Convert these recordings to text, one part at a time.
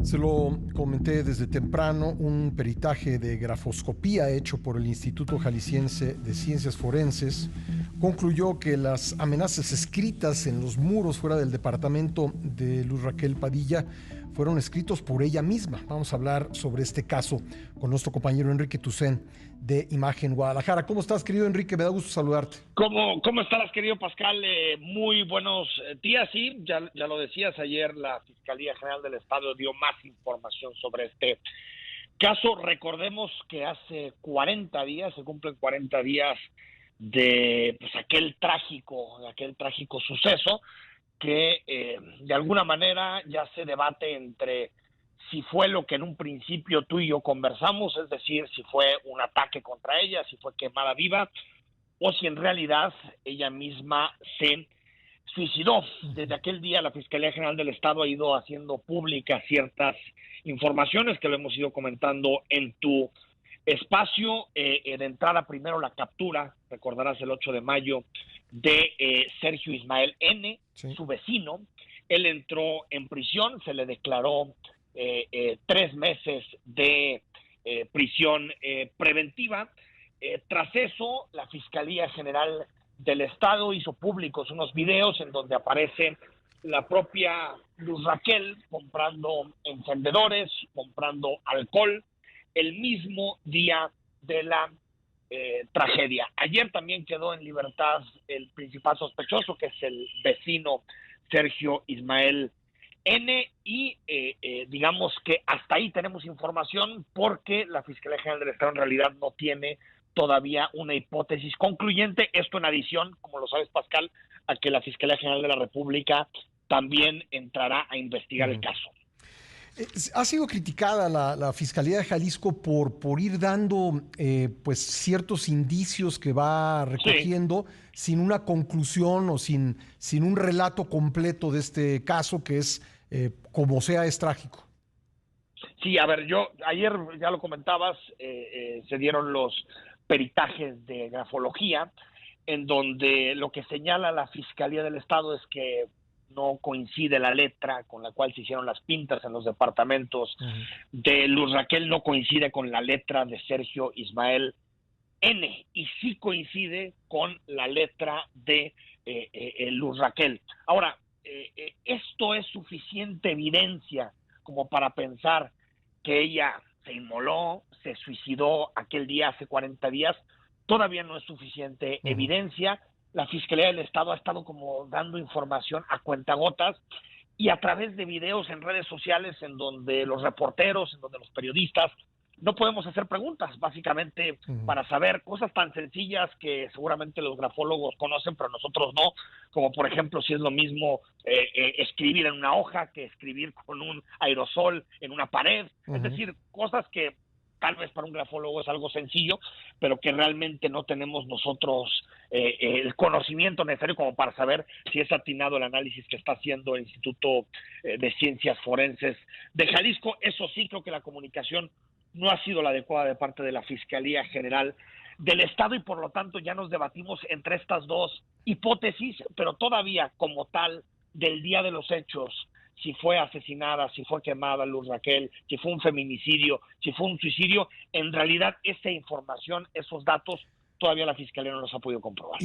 Se lo comenté desde temprano, un peritaje de grafoscopía hecho por el Instituto Jalisciense de Ciencias Forenses concluyó que las amenazas escritas en los muros fuera del departamento de Luz Raquel Padilla fueron escritos por ella misma. Vamos a hablar sobre este caso con nuestro compañero Enrique Tucen de Imagen Guadalajara. ¿Cómo estás, querido Enrique? Me da gusto saludarte. ¿Cómo estás, querido Pascal? Muy buenos días. Sí, ya lo decías, ayer la Fiscalía General del Estado dio más información sobre este caso. Recordemos que hace 40 días, se cumplen 40 días de aquel trágico suceso que de alguna manera ya se debate entre si fue lo que en un principio tú y yo conversamos, es decir, si fue un ataque contra ella, si fue quemada viva, o si en realidad ella misma se suicidó. Desde aquel día la Fiscalía General del Estado ha ido haciendo públicas ciertas informaciones que lo hemos ido comentando en tu espacio. De entrada, primero la captura, recordarás, el 8 de mayo, de Sergio Ismael N., Sí. su vecino. Él entró en prisión, se le declaró 3 meses de prisión preventiva. Tras eso, la Fiscalía General del Estado hizo públicos unos videos en donde aparece la propia Luz Raquel comprando encendedores, comprando alcohol, el mismo día de la tragedia. Ayer también quedó en libertad el principal sospechoso, que es el vecino Sergio Ismael N., y digamos que hasta ahí tenemos información porque la Fiscalía General del Estado en realidad no tiene todavía una hipótesis concluyente. Esto en adición, como lo sabes, Pascal, a que la Fiscalía General de la República también entrará a investigar el caso. Ha sido criticada la Fiscalía de Jalisco por ir dando pues ciertos indicios que va Sí, recogiendo sin una conclusión o sin un relato completo de este caso que es, como sea, es trágico. sí, a ver, yo ayer ya lo comentabas, se dieron los peritajes de grafología, en donde lo que señala la Fiscalía del Estado es que no coincide la letra con la cual se hicieron las pintas en los departamentos Ujú. de Luz Raquel, no coincide con la letra de Sergio Ismael N., y sí coincide con la letra de Luz Raquel. Ahora, esto es suficiente evidencia como para pensar que ella se inmoló, se suicidó aquel día hace 40 días. Todavía no es suficiente Ujú. evidencia. La Fiscalía del Estado ha estado como dando información a cuentagotas y a través de videos en redes sociales en donde los reporteros, en donde los periodistas no podemos hacer preguntas, básicamente Ujú. para saber cosas tan sencillas que seguramente los grafólogos conocen, pero nosotros no, como por ejemplo si es lo mismo escribir en una hoja que escribir con un aerosol en una pared, es Ujú. decir, cosas que tal vez para un grafólogo es algo sencillo, pero que realmente no tenemos nosotros el conocimiento necesario como para saber si es atinado el análisis que está haciendo el Instituto de Ciencias Forenses de Jalisco. Eso sí, creo que la comunicación no ha sido la adecuada de parte de la Fiscalía General del Estado, y por lo tanto ya nos debatimos entre estas dos hipótesis, pero todavía como tal del día de los hechos, si fue asesinada, si fue quemada Luz Raquel, si fue un feminicidio, si fue un suicidio, en realidad esa información, esos datos, todavía la Fiscalía no los ha podido comprobar.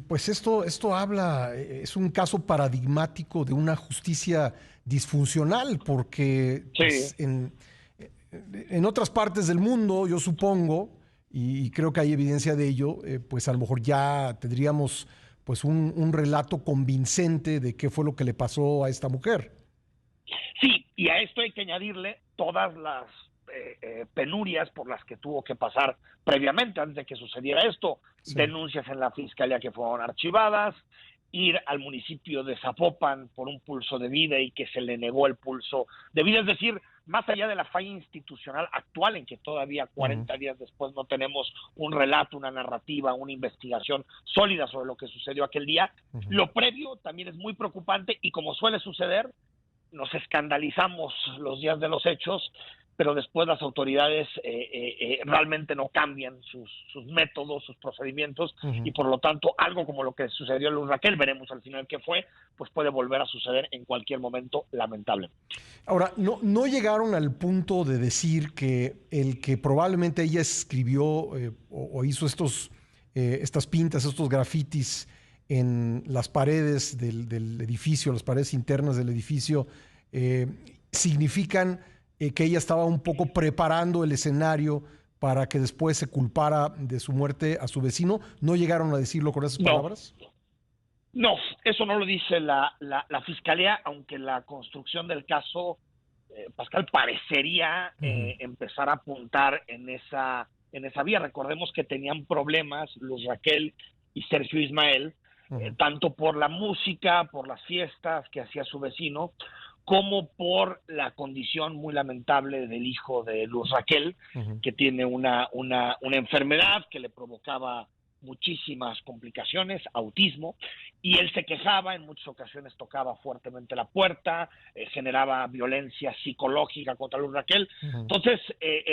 Pues esto habla, es un caso paradigmático de una justicia disfuncional, porque Sí, pues en otras partes del mundo, yo supongo, y creo que hay evidencia de ello, pues a lo mejor ya tendríamos pues un relato convincente de qué fue lo que le pasó a esta mujer. sí, y a esto hay que añadirle todas las penurias por las que tuvo que pasar previamente, antes de que sucediera esto. Sí. Denuncias en la Fiscalía que fueron archivadas, ir al municipio de Zapopan por un pulso de vida y que se le negó el pulso de vida. Es decir, más allá de la falla institucional actual, en que todavía Ujú. 40 días después no tenemos un relato, una narrativa, una investigación sólida sobre lo que sucedió aquel día, Ujú. lo previo también es muy preocupante, y como suele suceder, nos escandalizamos los días de los hechos, pero después las autoridades realmente no cambian sus métodos, sus procedimientos, y por lo tanto algo como lo que sucedió a Luz Raquel, veremos al final qué fue, pues puede volver a suceder en cualquier momento, lamentablemente. Ahora, no llegaron al punto de decir que el que probablemente ella escribió o hizo estas pintas, estos grafitis en las paredes del edificio, las paredes internas del edificio, significan que ella estaba un poco preparando el escenario para que después se culpara de su muerte a su vecino. ¿No llegaron a decirlo con esas palabras? No, eso no lo dice la fiscalía, aunque la construcción del caso, Pascal, parecería empezar a apuntar en esa vía. Recordemos que tenían problemas Luz Raquel y Sergio Ismael, tanto por la música, por las fiestas que hacía su vecino, como por la condición muy lamentable del hijo de Luz Raquel, que tiene una enfermedad que le provocaba muchísimas complicaciones, autismo, y él se quejaba, en muchas ocasiones tocaba fuertemente la puerta, generaba violencia psicológica contra Luz Raquel. Entonces,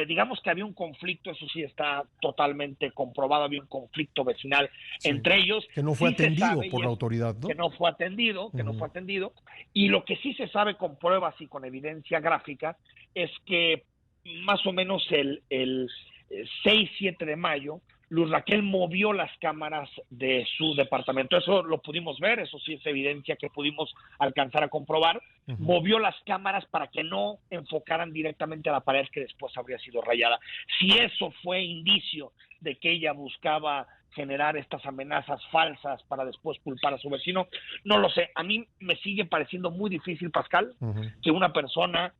digamos que había un conflicto, eso sí está totalmente comprobado, había un conflicto vecinal entre ellos. Que no fue atendido por la autoridad, ¿no? Que no fue atendido, y lo que sí se sabe con pruebas y con evidencia gráfica es que más o menos el 6-7 de mayo, Luz Raquel movió las cámaras de su departamento. Eso lo pudimos ver, eso sí es evidencia que pudimos alcanzar a comprobar. Movió las cámaras para que no enfocaran directamente a la pared que después habría sido rayada. Si eso fue indicio de que ella buscaba generar estas amenazas falsas para después culpar a su vecino, no lo sé. A mí me sigue pareciendo muy difícil, Pascal, que una persona,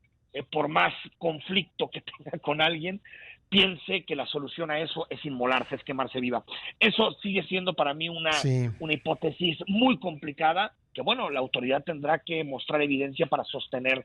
por más conflicto que tenga con alguien, piense que la solución a eso es inmolarse, es quemarse viva. Eso sigue siendo para mí una hipótesis muy complicada, que bueno, la autoridad tendrá que mostrar evidencia para sostener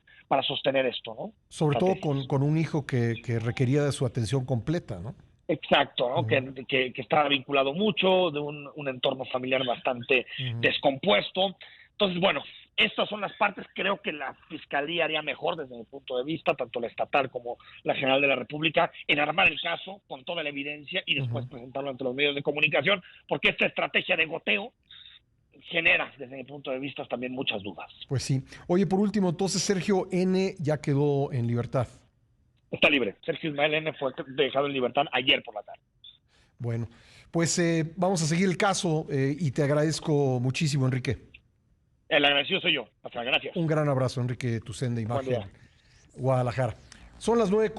esto, ¿no? Sobre todo con un hijo que requería de su atención completa, ¿no? Exacto, ¿no? Que estaba vinculado mucho, de un entorno familiar bastante descompuesto. Entonces, bueno, estas son las partes. Creo que la Fiscalía haría mejor desde mi punto de vista, tanto la estatal como la General de la República, en armar el caso con toda la evidencia y después presentarlo ante los medios de comunicación, porque esta estrategia de goteo genera, desde mi punto de vista, también muchas dudas. Pues sí. Oye, por último, entonces Sergio N. ya quedó en libertad. Está libre. Sergio Ismael N. fue dejado en libertad ayer por la tarde. Bueno, pues vamos a seguir el caso y te agradezco muchísimo, Enrique. El agradecido soy yo. Hasta gracias. Un gran abrazo, Enrique Tucen de Imagen Guadalajara. Son las 9:00.